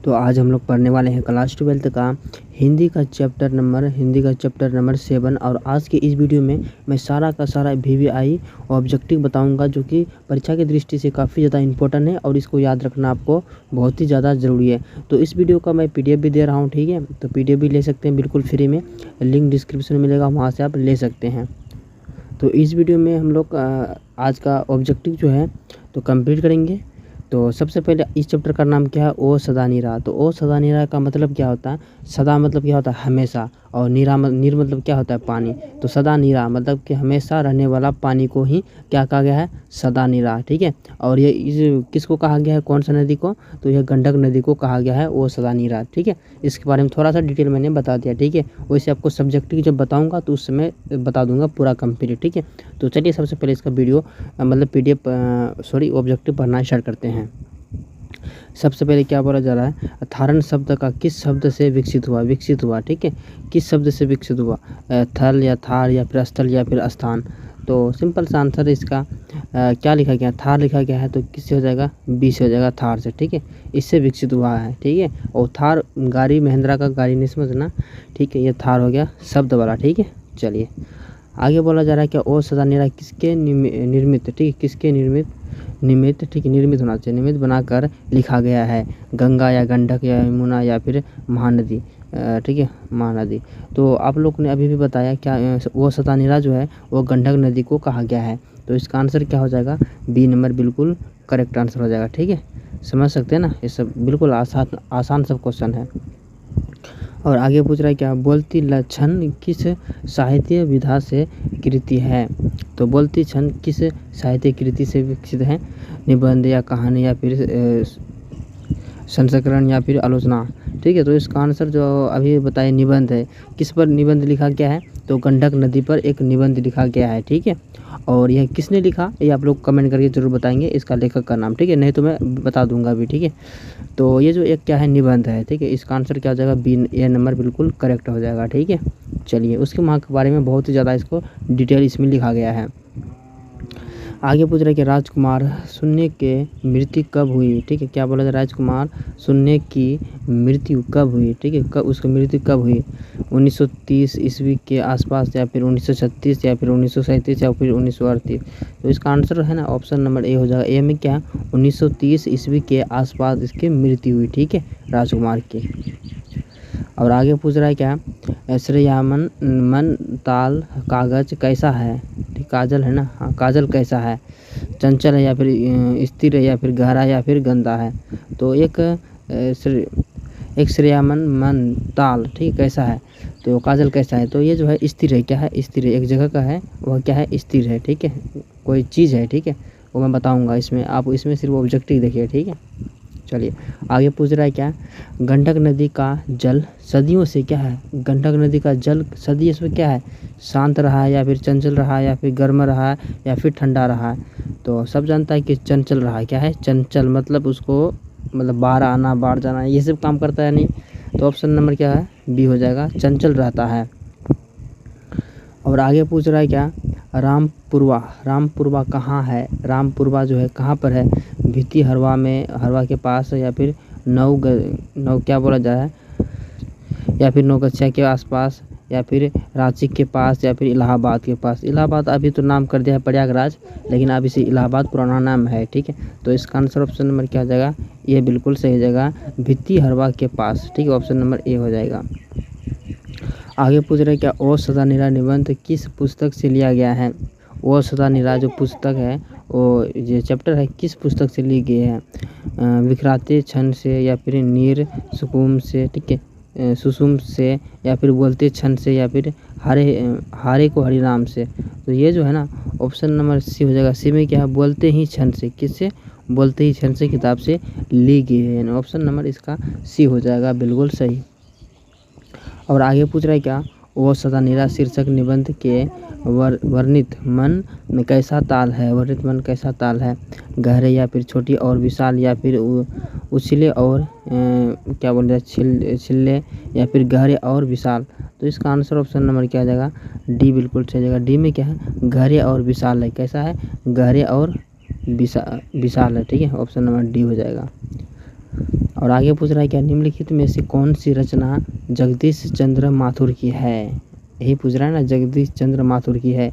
तो आज हम लोग पढ़ने वाले हैं क्लास 12 का हिंदी का चैप्टर नंबर 7। और आज के इस वीडियो में मैं सारा का सारा VVI ऑब्जेक्टिव बताऊंगा, जो कि परीक्षा की दृष्टि से काफ़ी ज़्यादा इंपॉर्टेंट है और इसको याद रखना आपको बहुत ही ज़्यादा ज़रूरी है। तो इस वीडियो का मैं PDF भी दे रहा हूँ, ठीक है। तो PDF भी ले सकते हैं बिल्कुल फ्री में, लिंक डिस्क्रिप्शन में मिलेगा, वहाँ से आप ले सकते हैं। तो इस वीडियो में हम लोग आज का ऑब्जेक्टिव जो है तो कंप्लीट करेंगे। तो सबसे पहले इस चैप्टर का नाम क्या है, ओ सदा निरा। तो ओ सदा निरा का मतलब क्या होता है, सदा मतलब क्या होता है हमेशा, और नीर मतलब क्या होता है पानी। तो सदा निरा मतलब कि हमेशा रहने वाला पानी को ही क्या कहा गया है, सदा निरा, ठीक है। और ये इस किसको कहा गया है, कौन सा नदी को, तो यह गंडक नदी को कहा गया है ओ सदा निरा, ठीक है। इसके बारे में थोड़ा सा डिटेल मैंने बता दिया, ठीक है। वैसे आपको सब्जेक्टिव जब बताऊँगा तो उस समय बता दूँगा पूरा कंप्लीट, ठीक है। तो चलिए सबसे पहले इसका वीडियो मतलब PDF ऑब्जेक्टिव पढ़ना स्टार्ट करते हैं। सबसे पहले क्या बोला जा रहा है, थारण शब्द का किस शब्द से विकसित हुआ, ठीक है। किस शब्द से विकसित हुआ, थल या थार या फिर स्थल या फिर स्थान। तो सिंपल सा आंसर इसका क्या लिखा गया, थार लिखा गया है, तो किससे हो जाएगा, बी से हो जाएगा, थार से, ठीक है। इससे विकसित हुआ है, ठीक है। और थार गाड़ी महिंद्रा का गाड़ी नहीं समझना, ठीक है। ये थार हो गया शब्द वाला, ठीक है। चलिए आगे बोला जा रहा है कि ओ सदा निरा किसके निर्मित, ठीक है, किसके निमित्त, ठीक है, निर्मित होना चाहिए, निमित्त बनाकर लिखा गया है। गंगा या गंडक या यमुना या फिर महानदी, ठीक है, महानदी। तो आप लोग ने अभी भी बताया क्या वो सदा निरा जो है वो गंडक नदी को कहा गया है। तो इसका आंसर क्या हो जाएगा, बी नंबर बिल्कुल करेक्ट आंसर हो जाएगा, ठीक है। समझ सकते हैं ना, ये सब बिल्कुल आसान सब क्वेश्चन है। और आगे पूछ रहा है क्या, बोलती लक्षण किस साहित्य विधा से कृति है। तो बोलती छंद किस साहित्य कृति से विकसित है, निबंध या कहानी या फिर संस्करण या फिर आलोचना, ठीक है। तो इसका आंसर जो अभी बताए निबंध है। किस पर निबंध लिखा गया है, तो गंडक नदी पर एक निबंध लिखा गया है, ठीक है। और यह किसने लिखा, ये आप लोग कमेंट करके जरूर बताएंगे इसका लेखक का नाम, ठीक है, नहीं तो मैं बता दूंगा अभी, ठीक है। तो ये जो एक क्या है, निबंध है, ठीक है। इसका आंसर क्या हो जाएगा, बी, ए नंबर बिल्कुल करेक्ट हो जाएगा, ठीक है। चलिए उसके वहाँ के बारे में बहुत ही ज़्यादा इसको डिटेल इसमें लिखा गया है। आगे पूछ रहा है कि राजकुमार शून्य के मृत्यु कब हुई, ठीक है। क्या बोला जाए, राजकुमार शून्य की मृत्यु कब हुई, ठीक है, कब उसकी मृत्यु कब हुई, 1930 ईस्वी के आसपास या फिर 1936 या फिर 1937 या फिर 1938। तो इसका आंसर है ना ऑप्शन नंबर ए हो जाएगा। ए में क्या, 1930 ईस्वी के आसपास इसकी मृत्यु हुई, ठीक है, राजकुमार की। और आगे पूछ रहा है क्या, श्रेयामन मन ताल कागज कैसा है, ठीक, काजल है ना, हाँ, काजल कैसा है, चंचल है या फिर स्थिर है या फिर गहरा या फिर गंदा है। तो एक श्रेयामन मन ताल, ठीक, कैसा है, तो काजल कैसा है, तो ये जो है स्थिर है, क्या है, स्थिर है, एक जगह का है, वह क्या है, स्थिर है, ठीक है, कोई चीज़ है, ठीक है, वो मैं बताऊंगा इसमें, आप इसमें सिर्फ ऑब्जेक्टिव देखिए, ठीक है। चलिए आगे पूछ रहा है क्या, गंडक नदी का जल सदियों से क्या है, गंडक नदी का जल सदियों से क्या है, शांत रहा है या फिर चंचल रहा है या फिर गर्म रहा है या फिर ठंडा रहा है। तो सब जानता है कि चंचल रहा है, क्या है, चंचल मतलब उसको मतलब बाहर आना बाहर जाना ये सब काम करता है नहीं। तो ऑप्शन नंबर क्या है, बी हो जाएगा, चंचल रहता है। और आगे पूछ रहा है क्या, रामपुरवा कहाँ है, रामपुरवा जो है कहाँ पर है, भित्ती हरवा के पास या फिर नौ क्या बोला जा रहा है, या फिर नौगछिया के आसपास या फिर रांची के पास या फिर इलाहाबाद के पास। इलाहाबाद अभी तो नाम कर दिया है प्रयागराज, लेकिन अब इसे इलाहाबाद पुराना नाम है, ठीक है। तो इसका आंसर ऑप्शन नंबर क्या हो जाएगा, ये बिल्कुल सही जगह भित्ती हरवा के पास, ठीक है, ऑप्शन नंबर ए हो जाएगा। आगे पूछ रहे क्या, ओ सदा निरा निबंध किस पुस्तक से लिया गया है। ओ सदा निरा जो पुस्तक है, वो ये चैप्टर है, किस पुस्तक से ली गई है, विखराते क्षण से या फिर नीर सुकुम से, ठीक है, सुसुम से या फिर बोलते क्षण से या फिर हारे को हरिनाम से। तो ये जो है ना ऑप्शन नंबर सी हो जाएगा। सी में क्या है, बोलते ही क्षण से, किससे, बोलते ही क्षण से किताब से ली गई है, ऑप्शन नंबर इसका सी हो जाएगा, बिल्कुल सही। और आगे पूछ रहा है क्या, वो सदा निरा शीर्षक निबंध के वर्णित मन में कैसा ताल है, वर्णित मन कैसा ताल है, गहरे या फिर छोटी और विशाल या फिर उछले और क्या बोल रहे हैं, छिल्ले या फिर गहरे और विशाल। तो इसका आंसर ऑप्शन नंबर क्या आ जाएगा, डी बिल्कुल सही जगह। डी में क्या है, गहरे और विशाल है, कैसा है, गहरे और विशाल है, ठीक है, ऑप्शन नंबर डी हो जाएगा। और आगे पूछ रहा है क्या निम्नलिखित में से कौन सी रचना जगदीश चंद्र माथुर की है। यही पूछ रहा है ना, जगदीश चंद्र माथुर की है।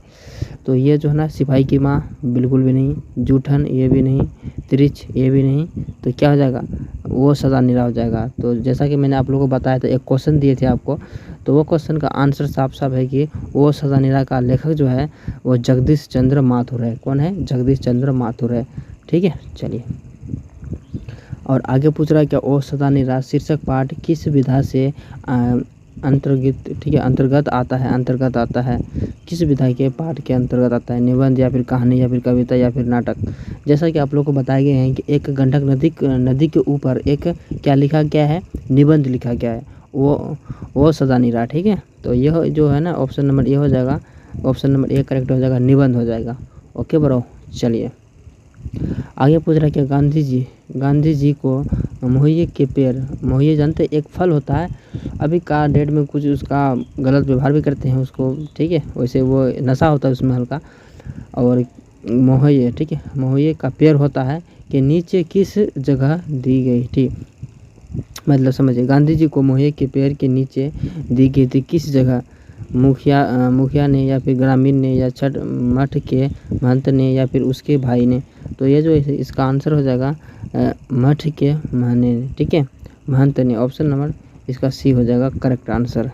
तो ये जो है ना सिपाही की माँ बिल्कुल भी नहीं, जूठन ये भी नहीं, त्रिच ये भी नहीं, तो क्या हो जाएगा, वो सदा निरा हो जाएगा। तो जैसा कि मैंने आप लोगों को बताया था, एक क्वेश्चन दिए थे आपको, तो वो क्वेश्चन का आंसर साफ साफ है कि वो सदा निरा का लेखक जो है वो जगदीश चंद्र माथुर है। कौन है, जगदीश चंद्र माथुर है। ठीक है, चलिए। और आगे पूछ रहा है क्या ओ सदा निरा शीर्षक पाठ किस विधा से अंतर्गत, ठीक है, अंतर्गत आता है, किस विधा के पाठ के अंतर्गत आता है, निबंध या फिर कहानी या फिर कविता या फिर नाटक। जैसा कि आप लोग को बताए गए हैं कि एक गंडक नदी के ऊपर एक क्या लिखा गया है, निबंध लिखा गया है, वो सदा निरा। ठीक है, तो यह जो है ना ऑप्शन नंबर ए हो जाएगा, ऑप्शन नंबर ए करेक्ट हो जाएगा, निबंध हो जाएगा। ओके ब्रो, चलिए आगे पूछ रहा है कि गांधी जी को मोहिए के पेड़, मोहिए जानते एक फल होता है, अभी का डेट में कुछ उसका गलत व्यवहार भी करते हैं उसको, ठीक है, वैसे वो नशा होता है उसमें हल्का। और मोहिए, ठीक है, मोहिए का पेड़ होता है कि नीचे किस जगह दी गई थी, मतलब समझिए गांधी जी को मोहिए के पेड़ के नीचे दी गई थी किस जगह, मुखिया ने या फिर ग्रामीण ने या छठ मठ के महंत ने या फिर उसके भाई ने। तो ये जो इसका आंसर हो जाएगा मठ के महने ने, ठीक है, महंत ने। ऑप्शन नंबर इसका सी हो जाएगा करेक्ट आंसर।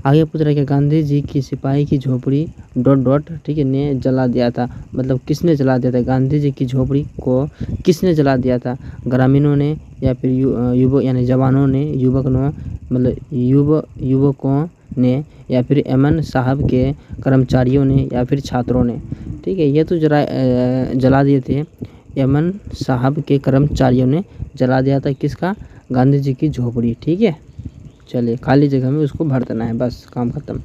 आगे पूछ रहा है कि गांधी जी की सिपाही की झोपड़ी ... ठीक है, ने जला दिया था, मतलब किसने जला दिया था, गांधी जी की झोपड़ी को किसने जला दिया था, ग्रामीणों ने या फिर युवक यानी जवानों ने, मतलब युवकों ने या फिर एमएन साहब के कर्मचारियों ने या फिर छात्रों ने। ठीक है, ये तो जला दिए थे, एमएन साहब के कर्मचारियों ने जला दिया था किसका, गांधी जी की झोपड़ी। ठीक है, चलिए खाली जगह में उसको भर देना है, बस काम खत्म।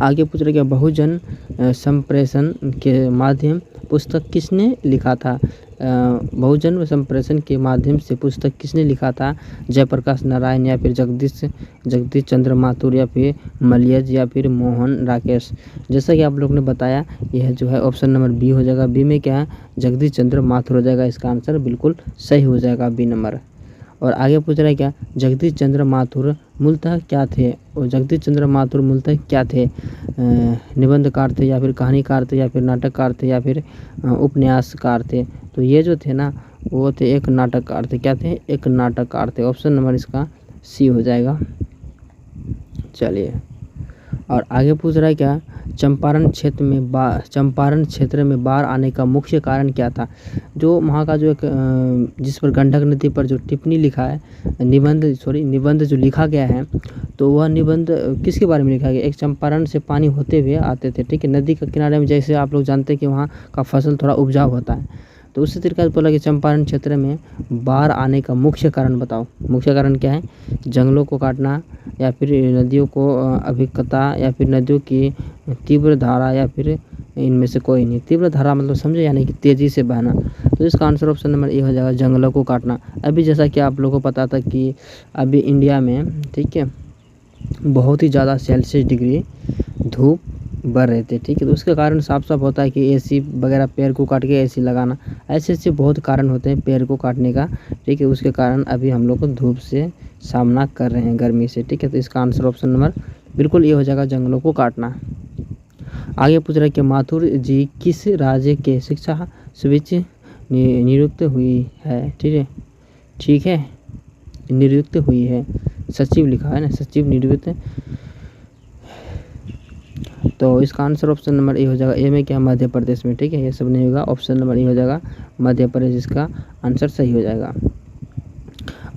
आगे पूछ रहे क्या बहुजन संप्रेषण के माध्यम पुस्तक किसने लिखा था, बहुजन संप्रेषण के माध्यम से पुस्तक किसने लिखा था, जयप्रकाश नारायण या फिर जगदीश चंद्र माथुर या फिर मलियज या फिर मोहन राकेश। जैसा कि आप लोग ने बताया यह जो है ऑप्शन नंबर बी हो जाएगा, बी में क्या है, जगदीश चंद्र माथुर हो जाएगा, इसका आंसर बिल्कुल सही हो जाएगा बी नंबर। और आगे पूछ रहा है क्या जगदीश चंद्र माथुर मूलतः क्या थे, और जगदीश चंद्र माथुर मूलतः क्या थे, निबंधकार थे या फिर कहानीकार थे या फिर नाटककार थे या फिर उपन्यासकार थे। तो ये जो थे ना वो थे एक नाटककार थे, क्या थे, एक नाटककार थे। ऑप्शन नंबर इसका सी हो जाएगा। चलिए, और आगे पूछ रहा है क्या चंपारण क्षेत्र में बाढ़ आने का मुख्य कारण क्या था। जो वहाँ का जो एक जिस पर गंडक नदी पर जो टिप्पणी लिखा है, निबंध जो लिखा गया है, तो वह निबंध किसके बारे में लिखा गया, एक चंपारण से पानी होते हुए आते थे, ठीक है, नदी के किनारे में, जैसे आप लोग जानते हैं कि वहाँ का फसल थोड़ा उपजाऊ होता है, तो उसी तरीके से बोला कि चंपारण क्षेत्र में बाढ़ आने का मुख्य कारण बताओ। मुख्य कारण क्या है, जंगलों को काटना या फिर नदियों को अभिकता या फिर नदियों की तीव्र धारा या फिर इनमें से कोई नहीं। तीव्र धारा मतलब समझे, यानी कि तेज़ी से बहना। तो इसका आंसर ऑप्शन नंबर ए हो जाएगा, जंगलों को काटना। अभी जैसा कि आप लोगों को पता था कि अभी इंडिया में, ठीक है, बहुत ही ज़्यादा सेल्सियस डिग्री धूप बढ़ रहे थे, ठीक है, तो उसके कारण साफ साफ होता है कि एसी वगैरह पेड़ को काट के एसी लगाना, ऐसे बहुत कारण होते हैं पेड़ को काटने का, ठीक है, उसके कारण अभी हम लोग को धूप से सामना कर रहे हैं, गर्मी से, ठीक है। तो इसका आंसर ऑप्शन नंबर बिल्कुल ये हो जाएगा, जंगलों को काटना। आगे पूछ रहा है कि माथुर जी किस राज्य के शिक्षा सचिव नियुक्त हुई है, ठीक है, नियुक्त हुई है, सचिव लिखा है ना, सचिव नियुक्त, तो इसका आंसर ऑप्शन नंबर ए हो जाएगा। ए में क्या, मध्य प्रदेश में, ठीक है, ये सब नहीं होगा, ऑप्शन नंबर ए हो जाएगा, मध्य प्रदेश, इसका आंसर सही हो जाएगा।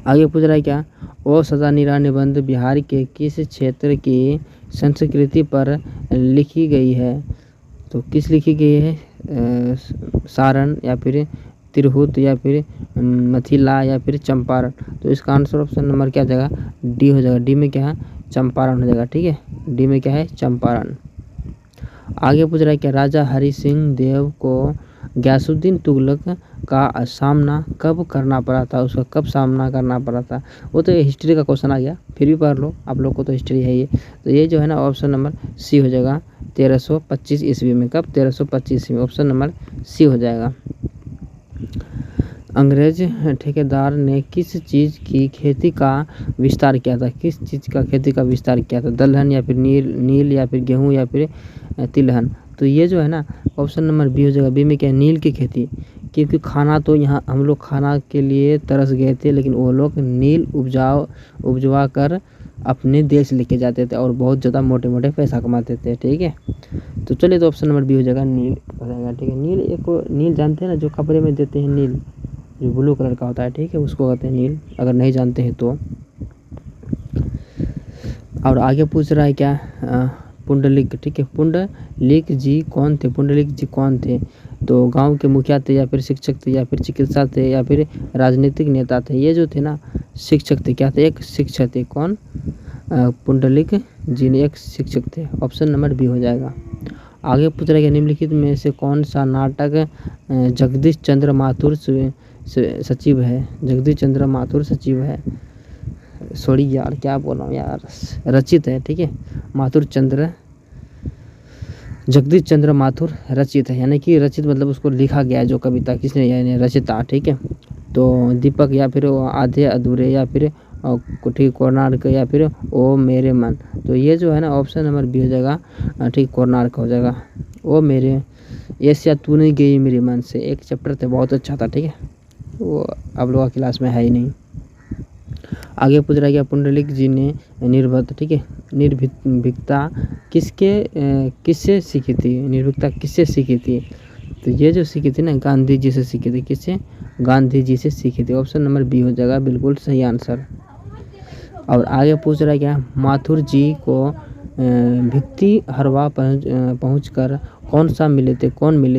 आगे पूछ रहा है क्या ओ सदा निरा निबंध बिहार के किस क्षेत्र की संस्कृति पर लिखी गई है, तो किस लिखी गई है, सारण या फिर तिरहुत या फिर मिथिला या फिर चंपारण। तो इसका आंसर ऑप्शन नंबर क्या हो जाएगा, डी हो जाएगा। डी में क्या है, चंपारण हो जाएगा, ठीक है, डी में क्या है, चंपारण। आगे पूछ रहा है कि राजा हरि सिंह देव को गयासुद्दीन तुगलक का सामना कब करना पड़ा था, उसका कब सामना करना पड़ा था। वो तो हिस्ट्री का क्वेश्चन आ गया, फिर भी पढ़ लो, आप लोग को तो हिस्ट्री है ये। तो ये जो है ना ऑप्शन नंबर सी हो जाएगा, 1325 ईस्वी में। कब, 1325 में, ऑप्शन नंबर सी हो जाएगा। अंग्रेज ठेकेदार ने किस चीज़ की खेती का विस्तार किया था? किस चीज़ का खेती का विस्तार किया था? दलहन या फिर नील या फिर गेहूँ या फिर तिलहन? तो ये जो है ना ऑप्शन नंबर बी हो जाएगा। बी में क्या है? नील की खेती। क्योंकि खाना तो यहाँ हम लोग खाना के लिए तरस गए थे, लेकिन वो लोग नील उपजवा कर अपने देश लेके जाते थे और बहुत ज़्यादा मोटे मोटे पैसा कमाते थे। ठीक है, तो चलिए तो ऑप्शन नंबर बी हो जाएगा, नील हो जाएगा। ठीक है, नील जानते हैं ना, जो कपड़े में देते हैं नील, जो ब्लू कलर का होता है, ठीक है, उसको कहते हैं नील, अगर नहीं जानते हैं तो। और आगे पूछ रहा है क्या? पुंडलिक। ठीक है, पुंडलिक जी कौन थे? पुंडलिक जी कौन थे? तो गांव के मुखिया थे या फिर शिक्षक थे या फिर चिकित्सा थे या फिर राजनीतिक नेता थे? ये जो थे ना शिक्षक थे। क्या थे? एक शिक्षक थे। कौन? पुंडलिक जी ने एक शिक्षक थे। ऑप्शन नंबर बी हो जाएगा। आगे पूछ रहा है निम्नलिखित में से कौन सा नाटक जगदीश चंद्र माथुर सचिव है? जगदीश चंद्र माथुर सचिव है, सॉरी यार क्या बोल रहा हूँ यार, रचित है। ठीक है, जगदीश चंद्र माथुर रचित है, यानी कि रचित मतलब उसको लिखा गया जो कविता किसने, यानी रचिता। ठीक है, तो दीपक या फिर आधे अधूरे या फिर ठीक कोणार्क या फिर ओ मेरे मन। तो ये जो है ना ऑप्शन नंबर बी हो जाएगा। ठीक, कोणार्क हो जाएगा। ओ मेरे एशिया तू नहीं गई मेरे मन से, एक चैप्टर था बहुत अच्छा था। ठीक है, वो अब लोग क्लास में है ही नहीं। आगे पूछ रहा है कि पुंडलिक जी ने निर्भीकता, ठीक है, निर्भीकता किससे सीखी थी? निर्भीकता किससे सीखी थी? तो ये जो सीखी थी ना गांधी जी से सीखी थी। किससे? गांधी जी से सीखी थी। ऑप्शन नंबर बी हो जाएगा बिल्कुल सही आंसर। और आगे पूछ रहा है क्या? माथुर जी को भित्ती हरवा पहुँच कर कौन मिले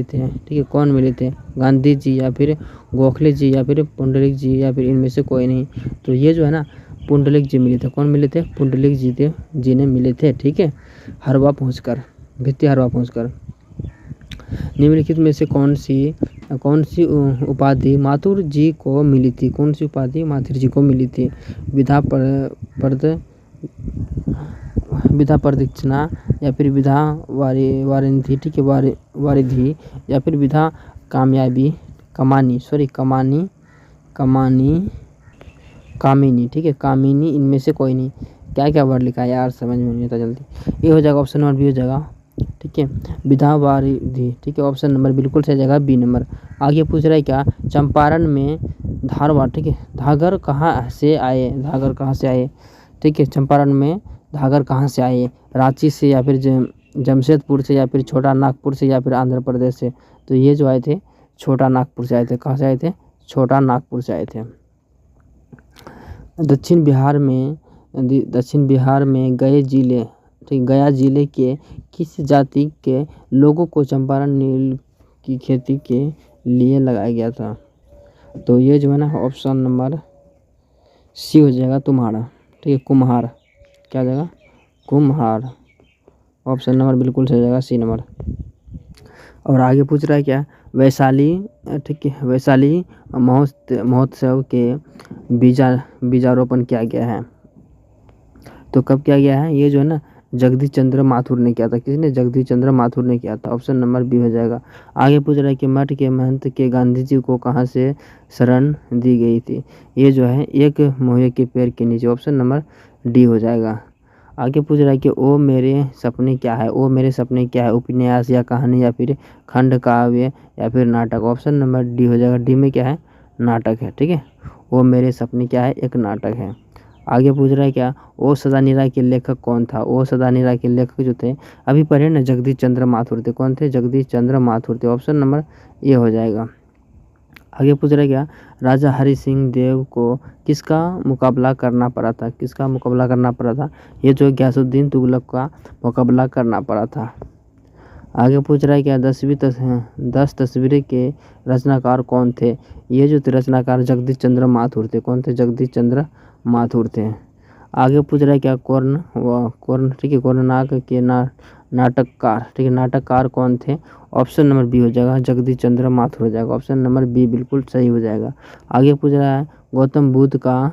थे? ठीक है, कौन मिले थे? गांधी जी या फिर गोखले जी या फिर पुंडलिक जी या फिर इनमें से कोई नहीं? तो ये जो है ना पुंडलिक जी मिले थे। कौन मिले थे? पुंडलिक जी ने मिले थे। ठीक है, हरवा पहुँचकर, भित्ती हरवा पहुँचकर। निम्नलिखित में से कौन सी उपाधि माथुर जी को मिली थी? कौन सी उपाधि माथुर जी को मिली थी? विधा प्रदक्षिणा या फिर विधा वारिधि, ठीक है, वारिधि या फिर विधा कामिनी, ठीक है, कामिनी, इनमें से कोई नहीं। क्या क्या वर्ड लिखा है यार, समझ में नहीं आता जल्दी। ये हो जाएगा ऑप्शन नंबर बी हो जाएगा। ठीक है, विधा वारिधि। ठीक है, ऑप्शन नंबर बिल्कुल सही जाएगा बी नंबर। आगे पूछ रहा है क्या? चंपारण में धारवाड़, ठीक है, धागर कहाँ से आए? ठीक है, चंपारण में धागर कहाँ से आए? रांची से या फिर जमशेदपुर से या फिर छोटा नागपुर से या फिर आंध्र प्रदेश से? तो ये जो आए थे छोटा नागपुर से आए थे। कहाँ से आए थे? छोटा नागपुर से आए थे। दक्षिण बिहार में गया जिले के किस जाति के लोगों को चंपारण नील की खेती के लिए लगाया गया था? तो ये जो है ना ऑप्शन नंबर सी हो जाएगा, तुम्हारा। ठीक है, कुम्हार। क्या जाएगा? कुम्हार। ऑप्शन नंबर बिल्कुल सही जाएगा, सी नंबर। और आगे पूछ रहा है क्या? वैशाली, ठीक है, वैशाली महोत्सव के बीजारोपण किया गया है। तो कब किया गया है? ये जो है ना जगदीश चंद्र माथुर ने किया था। किसने? जगदीश चंद्र माथुर ने किया था। ऑप्शन नंबर बी हो जाएगा। आगे पूछ रहा है कि मठ के महंत के गांधी जी को कहाँ से शरण दी गई थी? ये जो है एक मोहे के पेड़ के नीचे। ऑप्शन नंबर डी हो जाएगा। आगे पूछ रहा है कि ओ मेरे सपने क्या है? ओ मेरे सपने क्या है? उपन्यास या कहानी या फिर खंड काव्य या फिर नाटक? ऑप्शन नंबर डी हो जाएगा। डी में क्या है? नाटक है। ठीक है, ओ मेरे सपने क्या है? एक नाटक है। आगे पूछ रहा है क्या? ओ सदानीरा के लेखक कौन था? ओ सदानीरा के लेखक जो थे अभी पढ़े ना, जगदीश चंद्र माथुर थे। कौन थे? जगदीश चंद्र माथुर थे। ऑप्शन नंबर ए हो जाएगा। आगे पूछ रहा है क्या? राजा हरि सिंह देव को किसका मुकाबला करना पड़ा था? किसका मुकाबला करना पड़ा था? ये जो गयासुद्दीन तुगलक का मुकाबला करना पड़ा था। आगे पूछ रहा है क्या? 10 तस्वीरें के रचनाकार कौन थे? ये जो थे रचनाकार जगदीश चंद्र माथुर थे। कौन थे? जगदीश चंद्र माथुर थे। आगे पूछ रहा है क्या? कर्ण, ठीक है, कर्णनाग के नाटककार, ठीक है, नाटककार कौन थे? ऑप्शन नंबर बी हो जाएगा, जगदीश चंद्र माथुर हो जाएगा। ऑप्शन नंबर बी बिल्कुल सही हो जाएगा। आगे पूछ रहा है गौतम बुद्ध का,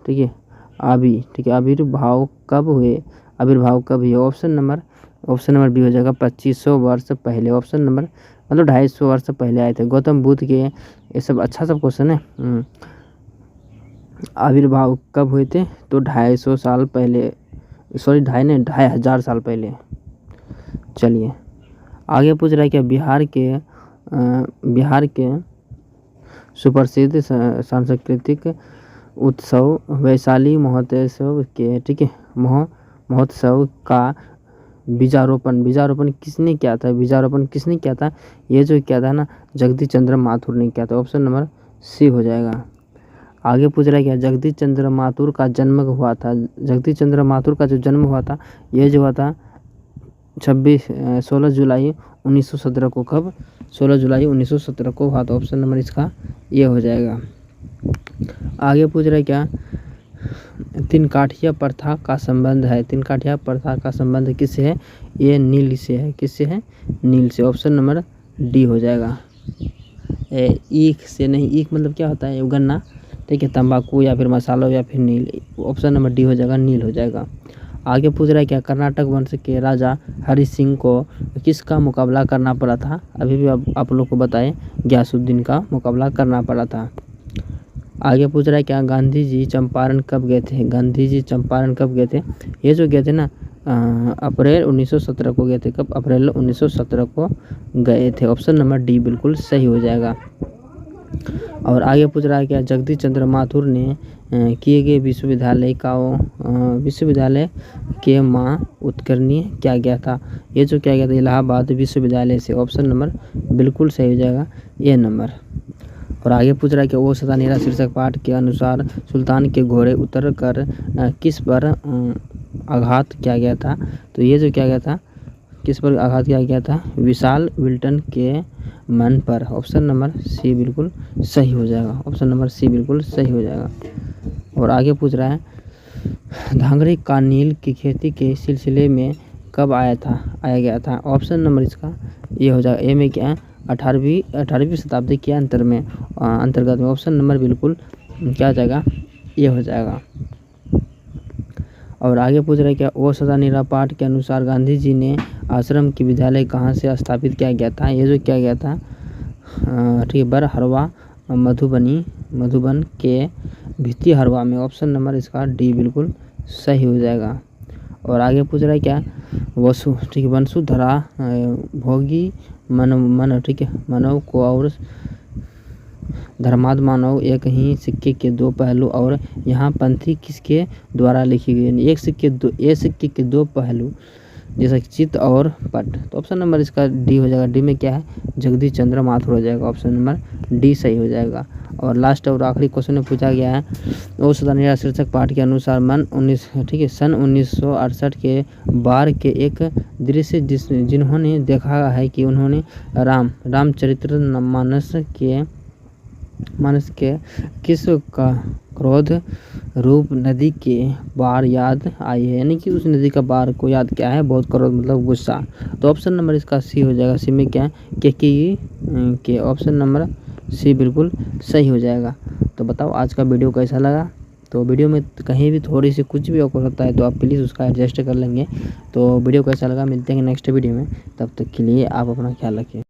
ठीक है, आविर्भाव कब हुए? ऑप्शन नंबर बी हो जाएगा 2500 वर्ष पहले। ऑप्शन नंबर मतलब 250 वर्ष पहले आए थे। गौतम बुद्ध के ये सब अच्छा सब क्वेश्चन है। आविर्भाव कब हुए थे? तो 250 साल पहले, सॉरी 2,500 साल पहले। चलिए आगे पूछ रहा है क्या बिहार के सुप्रसिद्ध सांस्कृतिक उत्सव वैशाली महोत्सव के, ठीक है, महोत्सव का बीजारोपण किसने किया था? ये जो किया था ना, जगदीश चंद्र माथुर ने किया था। ऑप्शन नंबर सी हो जाएगा। आगे पूछ रहा है क्या जगदीश चंद्र माथुर का जन्म हुआ था? जगदीश चंद्र माथुर का जो जन्म हुआ था, ये जो हुआ था 16 जुलाई 1917 को। कब? 16 जुलाई 1917 को हुआ था। ऑप्शन नंबर इसका ये हो जाएगा। आगे पूछ रहा है क्या तीन काठिया प्रथा का संबंध है? तीन काठिया प्रथा का संबंध किससे है? ये नील से है। किससे है? नील से। ऑप्शन नंबर डी हो जाएगा। ईख से नहीं, ईख मतलब क्या होता है? गन्ना, ठीक है, तंबाकू या फिर मसालों या फिर नील। ऑप्शन नंबर डी हो जाएगा, नील हो जाएगा। आगे पूछ रहा है क्या कर्नाटक वंश के राजा हरि सिंह को किसका मुकाबला करना पड़ा था? अभी भी आप लोग को बताएं, गयासुद्दीन का मुकाबला करना पड़ा था। आगे पूछ रहा है क्या गांधी जी चंपारण कब गए थे? गांधी जी चंपारण कब गए थे? ये जो गए थे ना, अप्रैल 1917 को गए थे। कब? अप्रैल 1917 को गए थे। ऑप्शन नंबर डी बिल्कुल सही हो जाएगा। और आगे पूछ रहा है क्या जगदीश चंद्र माथुर ने किए गए विश्वविद्यालय के माँ उत्कीर्ण किया गया था? ये जो किया गया था इलाहाबाद विश्वविद्यालय से। ऑप्शन नंबर बिल्कुल सही हो जाएगा, ये नंबर। और आगे पूछ रहा है कि ओ सदा नीरा शीर्षक पाठ के अनुसार सुल्तान के घोड़े उतर कर किस पर आघात किया गया था? तो ये जो किया गया था, किस पर आघात किया गया था? विशाल विल्टन के मन पर। ऑप्शन नंबर सी बिल्कुल सही हो जाएगा। ऑप्शन नंबर सी बिल्कुल सही हो जाएगा। और आगे पूछ रहा है धांगरे का नील की खेती के सिलसिले में कब आया गया था? ऑप्शन नंबर इसका ये हो जाएगा। ए में क्या है? 18वीं शताब्दी के अंतर्गत में। ऑप्शन नंबर बिल्कुल क्या हो जाएगा? ये हो जाएगा। और आगे पूछ रहे क्या ओ सदा नीरा पाठ के अनुसार गांधी जी ने आश्रम की विद्यालय कहाँ से स्थापित किया गया था? ये जो किया गया था, ठीक है, बरहरवा मधुबन के भित्ती हरवा में। ऑप्शन नंबर इसका डी बिल्कुल सही हो जाएगा। और आगे पूछ रहा है क्या ठीक है, वसुधरा भोगी ठीक है, मानव को और धर्माद मानव एक ही सिक्के के दो पहलू, और यहाँ पंथी किसके द्वारा लिखी गई? एक सिक्के के दो पहलू, जैसा चित्त और पट। तो ऑप्शन नंबर इसका डी हो जाएगा। डी में क्या है? जगदीश चंद्र माथुर हो जाएगा। ऑप्शन नंबर डी सही हो जाएगा। और लास्ट और आखिरी क्वेश्चन में पूछा गया है ओ सदा नीरा शीर्षक पाठ के अनुसार सन 1968 के बार के एक दृश्य जिन्होंने देखा है कि उन्होंने रामचरित्र मानस के किस का क्रोध रूप नदी के बार याद आई है? यानी कि उस नदी का बार को याद क्या है? बहुत क्रोध मतलब गुस्सा। तो ऑप्शन नंबर इसका सी हो जाएगा। सी में क्या है? के ऑप्शन नंबर सी बिल्कुल सही हो जाएगा। तो बताओ आज का वीडियो कैसा लगा? तो वीडियो में कहीं भी थोड़ी सी कुछ भी अगर होता है तो आप प्लीज़ उसका एडजस्ट कर लेंगे। तो वीडियो कैसा लगा मिलते हैं नेक्स्ट वीडियो में, तब तक के लिए आप अपना ख्याल रखिए।